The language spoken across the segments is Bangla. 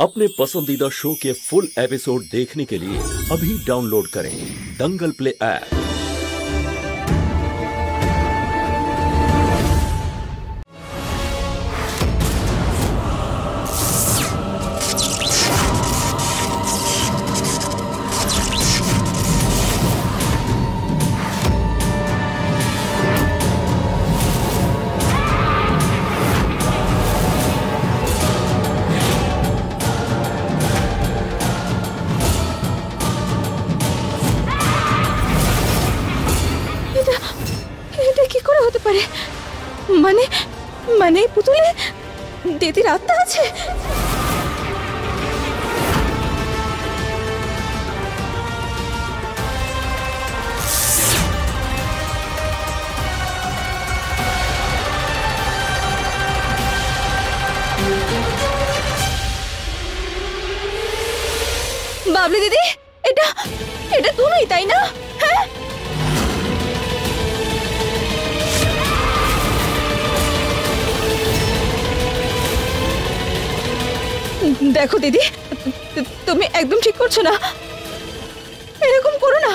अपने पसंदीदा शो के फुल एपिसोड देखने के लिए अभी डाउनलोड करें दंगल प्ले ऐप। মানে মানে পুতুলে দিদির আত্মা আছে। বাবলি দিদি, এটা এটা তুমি তাই না? হ্যাঁ, দেখো দিদি, তুমি একদম ঠিক করছো না, এরকম করো না।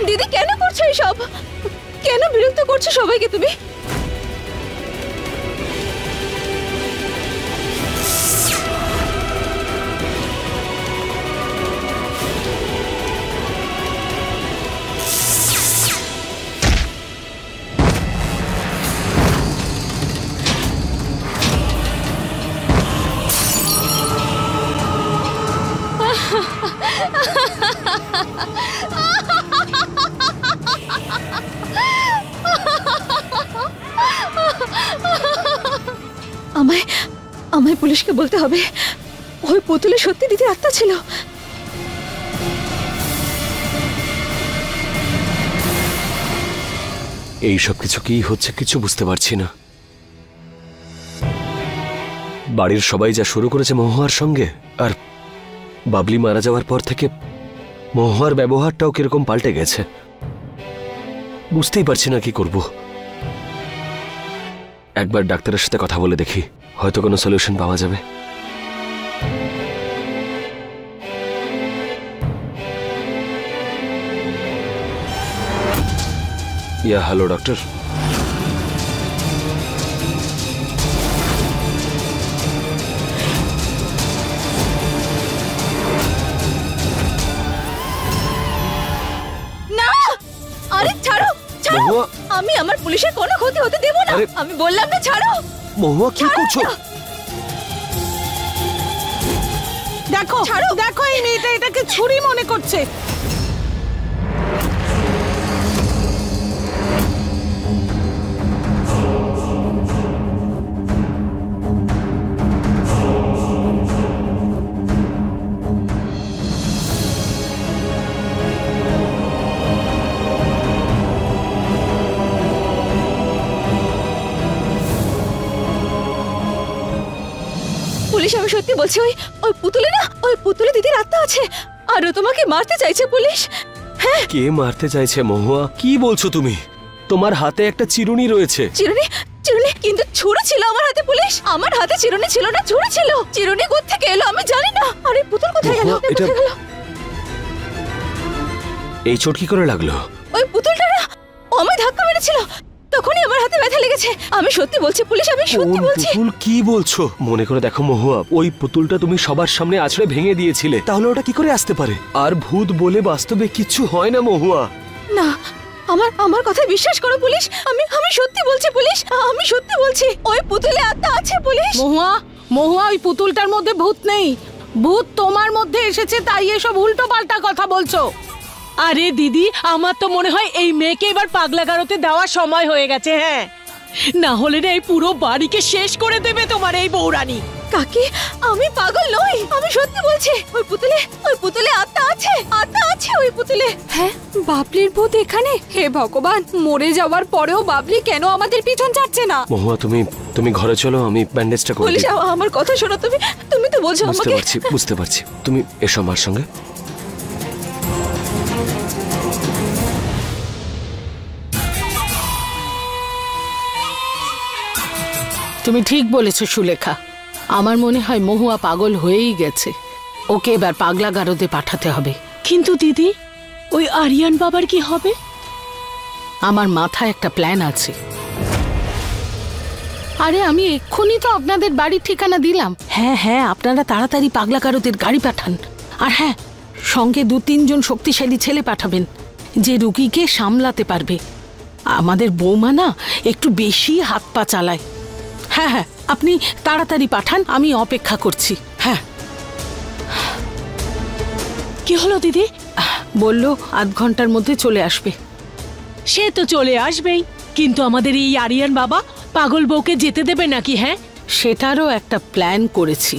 দিদি কেন করছো এসব? কেন বিরক্ত করছো সবাইকে তুমি? আমায় পুলিশকে বলতে হবে ওই পুতুলে সত্যি দিদির আত্মা ছিল। এই সব কিছু কি হচ্ছে কিছু বুঝতে পারছি না। বাড়ির সবাই যা শুরু করেছে মহুয়ার সঙ্গে, আর বাবলি মারা যাওয়ার পর থেকে মহুয়ার ব্যবহারটাও কিরকম পাল্টে গেছে, বুঝতেই পারছি না কি করব। একবার ডাক্তারের সাথে কথা বলে দেখি, হয়তো কোনো সলিউশন পাওয়া যাবে। ইয়া হ্যালো ডক্টর। না, আরে ছাড়ো ছাড়ো, আমি আমার পুলিশের কোনো ক্ষতি হতে দেব না। আমি বললাম না ছাড়ো। মহুয়া কি করছো? দেখো দেখো, এই মেয়েটা এটাকে ছুরি মনে করছে। পুলিশ, আমি সত্যি বলছি, ওই পুতুলে না, ওই পুতুলে দিদির আত্মা আছে, আর ও তোমাকে মারতে চাইছে। পুলিশ। হ্যাঁ, কে মারতে চাইছে মহুয়া? কি বলছো তুমি? তোমার হাতে একটা চিরুনি রয়েছে। চিরুনি? চিরুনি? কিন্তু ছুরি ছিল আমার হাতে। পুলিশ, আমার হাতে চিরুনি ছিল না, ছুরি ছিল। চিরুনি কোথা থেকে এলো আমি জানি না। আরে পুতুল কোথায় গেল? কোথায় গেল? এই চোট কি করে লাগলো? ওই পুতুলটা না, ও আমায় ধাক্কা মেরেছিল, তখনই আমার হাতে ব্যথা লেগেছে। আমি সত্যি বলছি পুলিশ, আমি সত্যি বলছি। পুতুল? কি বলছো? মনে করে দেখো মহুয়া, ওই পুতুলটা তুমি সবার সামনে আছড়ে ভেঙে দিয়েছিলে, তাহলে ওটা কি করে আসতে পারে? আর ভূত বলে বাস্তবে কিছু হয় না মহুয়া। না, আমার কথা বিশ্বাস করো পুলিশ, আমি সত্যি বলছি পুলিশ, আমি সত্যি বলছি, ওই পুতুলে আত্মা আছে পুলিশ। মহুয়া, ওই পুতুলটার মধ্যে ভূত নেই, ভূত তোমার মধ্যে এসেছে, তাই এসব উল্টো পাল্টা কথা বলছো। আরে দিদি, আমার তো মনে হয় এই মেয়েকে এবার পাগলাগারোতে দেওয়ার সময় হয়ে গেছে। হ্যাঁ, না হলে না এই পুরো বাড়িকে শেষ করে দেবে তোমার এই বউরানী। কাকি, আমি পাগল নই, আমি সত্যি বলছি, ওই পুতুলে আত্মা আছে, আত্মা আছে ওই পুতুলে। হ্যাঁ, বাবলির ভূত এখানে? হে ভগবান, মরে যাওয়ার পরেও বাবলি কেন আমাদের পিছন ছাড়ছে না? মহুয়া, তুমি ঘরে চলো, আমি ব্যান্ডেজটা করে পুলিশ, দিই। আমার কথা শোনো, তুমি তো বোঝো আমাকে। বুঝতে পারছি, তুমি এসো আমার সঙ্গে। তুমি ঠিক বলেছো সুলেখা। আমার মনে হয় মহুয়া পাগল হয়েই গেছে। ওকে এবার পাগলা গারদে পাঠাতে হবে। কিন্তু দিদি, ওই আরিয়ান বাবার কি হবে? আমার মাথায় একটা প্ল্যান আছে। আরে আমি এক্ষুনি তো আপনাদের বাড়ির ঠিকানা দিলাম। হ্যাঁ হ্যাঁ, আপনারা তাড়াতাড়ি পাগলা গারদের গাড়ি পাঠান। আর হ্যাঁ, সঙ্গে 2-3 জন শক্তিশালী ছেলে পাঠাবেন যে রুগীকে সামলাতে পারবে। আমাদের বৌমা না একটু বেশি হাত পা চালায়। হ্যাঁ হ্যাঁ, আপনি তাড়াতাড়ি পাঠান, আমি অপেক্ষা করছি। হ্যাঁ। কি হলো দিদি? বললো আধ ঘন্টার মধ্যে চলে আসবে। সে তো চলে আসবেই, কিন্তু আমাদের এই আরিয়ান বাবা পাগল বউকে যেতে দেবে নাকি? হ্যাঁ, সেটারও একটা প্ল্যান করেছি।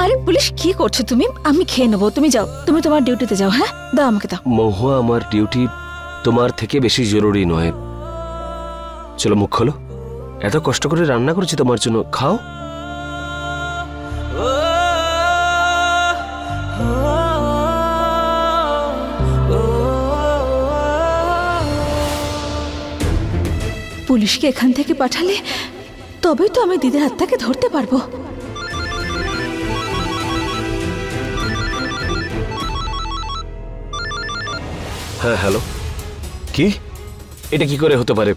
আরে পুলিশ, কি করছো তুমি? আমি খেয়ে নেবো, তুমি যাও, তুমি তোমার ডিউটিতে যাও। হ্যাঁ, দাও আমাকে দাও। মহুয়া, আমার ডিউটি তোমার থেকে বেশি জরুরি নয়। চলো মুখ খোলো, এত কষ্ট করে রান্না করেছি তোমার জন্য, খাও। পুলিশকে এখান থেকে পাঠালে তবেই তো আমি দিদির হাতটাকে ধরতে পারবো। হ্যাঁ হ্যালো, কি? এটা কি করে হতে পারে?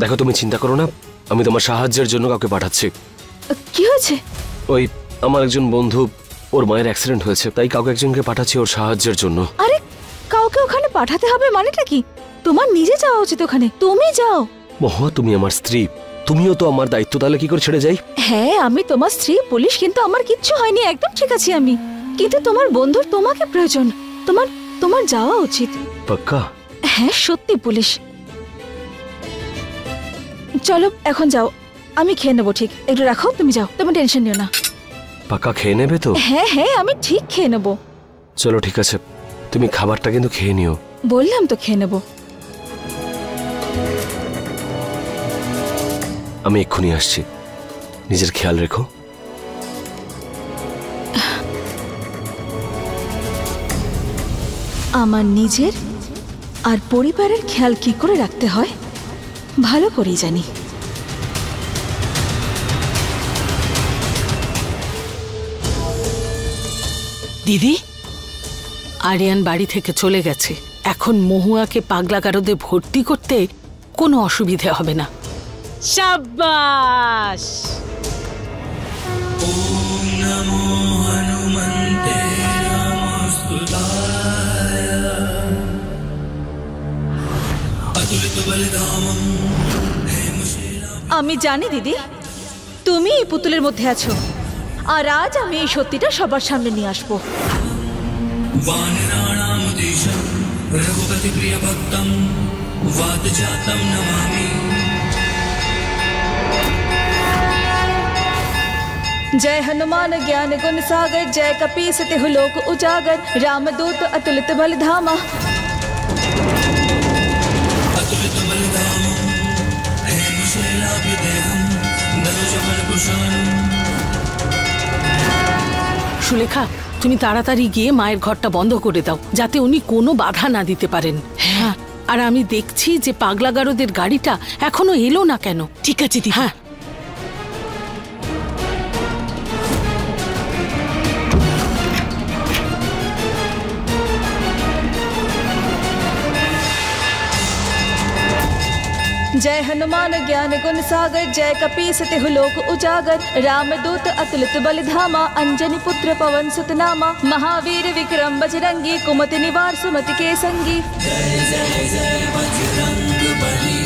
দেখো, তুমি চিন্তা করো না, আমি তোমার সাহায্যের জন্য কাউকে পাঠাচ্ছি। কি হয়েছে? ওই আমার একজন বন্ধু, ওর মায়ের অ্যাক্সিডেন্ট হয়েছে, তাই কাউকে একজনকে পাঠাচ্ছি ওর সাহায্যের জন্য। আরে কাউকে ওখানে পাঠাতে হবে মানেটা কি? তোমার নিজে যাওয়া উচিত ওখানে, তুমি যাও। মহুয়া, তুমি আমার স্ত্রী, তুমিও তো আমার দায়িত্ব, তাহলে কি করে ছেড়ে যাই? হ্যাঁ, আমি তোমার স্ত্রী, পুলিশ, কিন্তু আমার কিচ্ছু হয়নি, একদম ঠিক আছি আমি। কিন্তু তোমার বন্ধুর তোমাকে প্রয়োজন, তোমার তোমার যাওয়া উচিত। পাক্কা? হ্যাঁ সত্যি পুলিশ। চলো এখন যাও, আমি খেয়ে নেবো। ঠিক, একটু রাখো, তুমি যাও, তুমি টেনশন নিও না। পাক্কা খেয়ে নেবে তো? হ্যাঁ হ্যাঁ, আমি ঠিক খেয়ে নেবো। চলো ঠিক আছে, তুমি খাবারটা কিন্তু খেয়ে নিও। বললাম তো খেয়ে নেবো। আমি এক্ষুনি আসছি, নিজের খেয়াল রেখো। আমার নিজের আর পরিবারের খেয়াল কি করে রাখতে হয় ভালো করেই জানি। দিদি, আরিয়ান বাড়ি থেকে চলে গেছে। এখন মহুয়াকে পাগলা গারদে ভর্তি করতে কোনো অসুবিধে হবে না। শাবাশ। আমি জানি দিদি, তুমি এই পুতুলের মধ্যে আছো, আর আজ আমি এই সত্যিটা সবার সামনে নিয়ে আসবো। जय हनुमान ज्ञान गुण सागर, जय कपीस तिहु लोक उजागर, रामदूत अतुलित बल धामा। সুলেখা, তুমি তাড়াতাড়ি গিয়ে মায়ের ঘরটা বন্ধ করে দাও, যাতে উনি কোনো বাধা না দিতে পারেন। হ্যাঁ, আর আমি দেখছি যে পাগলা গারদের গাড়িটা এখনো এলো না কেন। ঠিক আছে দিদি। হ্যাঁ। जय हनुमान ज्ञान गुण सागर, जय कपीस तिहु लोक उजागर, रामदूत अतुलित बल धामा, अंजनी पुत्र पवन सुत नामा, महावीर विक्रम बजरंगी, कुमति निवार सुमति के संगी। जय जय जय बजरंग बली